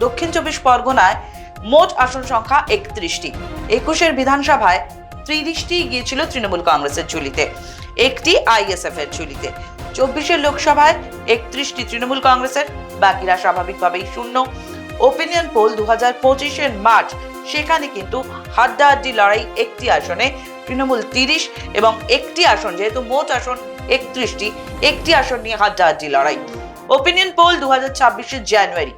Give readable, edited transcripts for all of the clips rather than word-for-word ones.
দক্ষিণ চব্বিশ পরগনায় মোট আসন সংখ্যা 31টি। 21-এর বিধানসভায় 30টি গিয়েছিল তৃণমূল কংগ্রেসের ঝুলিতে, একটি আইএসএফ এর ঝুলিতে। 24-এর লোকসভায় 31টি তৃণমূল কংগ্রেসের, বাকিরা স্বাভাবিকভাবেই শূন্য। ওপিনিয়ন পোল 2025-এর মার্চ, সেখানে কিন্তু হাড্ডাহাড্ডি লড়াই, একটি আসনে তৃণমূল 30 এবং একটি আসন, যেহেতু মোট আসন 31টি, একটি আসন নিয়ে হাড্ডাহাড্ডি লড়াই। ওপিনিয়ন পোল 2026-এর জানুয়ারি,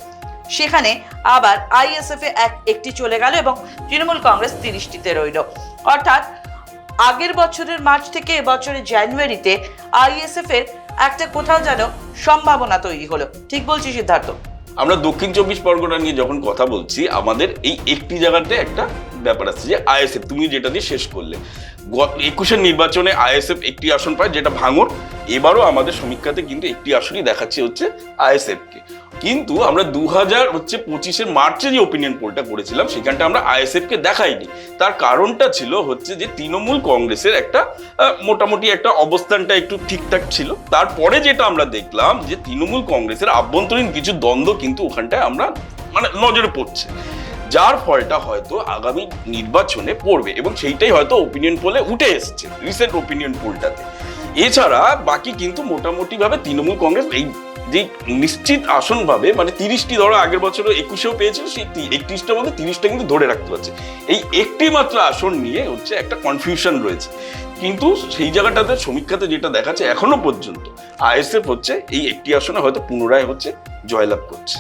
সেখানে আবার আইএসএফ এ একটি চলে গেল এবং তৃণমূল কংগ্রেস 30টিতে রইল। অর্থাৎ আগের বছরের মার্চ থেকে এবছরের জানুয়ারিতে আইএসএফ এর একটা কোথাও যেন সম্ভাবনা তৈরি হলো। ঠিক বলছি সিদ্ধার্থ? আমরা দক্ষিণ চব্বিশ পরগনা নিয়ে যখন কথা বলছি, আমাদের এই একটি জায়গাতে একটা ব্যাপার আছে যে আইএসএফ, তুমি যেটা দিয়ে শেষ করলে, 21-এর নির্বাচনে আইএসএফ একটি আসন পায়, যেটা ভাঙর। এবারও আমাদের সমীক্ষাতে কিন্তু একটি আসনই দেখাচ্ছে হচ্ছে আইএসএফকে। কিন্তু আমরা 2025-এর মার্চে যে ওপিনিয়ন পোলটা করেছিলাম, সেখানটা আমরা আইএসএফকে দেখাইনি। তার কারণটা ছিল হচ্ছে যে তৃণমূল কংগ্রেসের একটা মোটামুটি একটা অবস্থানটা একটু ঠিকঠাক ছিল। তারপরে যেটা আমরা দেখলাম যে তৃণমূল কংগ্রেসের আভ্যন্তরীণ কিছু দ্বন্দ্ব কিন্তু ওখানটায় আমরা নজরে পড়ছে, যার ফলটা হয়তো আগামী নির্বাচনে পড়বে, এবং সেইটাই হয়তো ওপিনিয়ন পোলে উঠে এসছে রিসেন্ট ওপিনিয়ন পোলটাতে। এছাড়া বাকি কিন্তু মোটামুটি ভাবে তৃণমূল কংগ্রেস এই যে নিশ্চিত আসন ভাবে, 30টি ধরো আগের বছর 21-এও পেয়েছিল, সেই 31টার মধ্যে 30টা কিন্তু ধরে রাখতে পারছে। এই একটি মাত্র আসন নিয়ে হচ্ছে একটা কনফিউশন রয়েছে। কিন্তু সেই জায়গাটাতে সমীক্ষাতে যেটা দেখাচ্ছে এখনো পর্যন্ত আইএসএফ হচ্ছে এই একটি আসনে হয়তো পুনরায় হচ্ছে জয়লাভ করছে।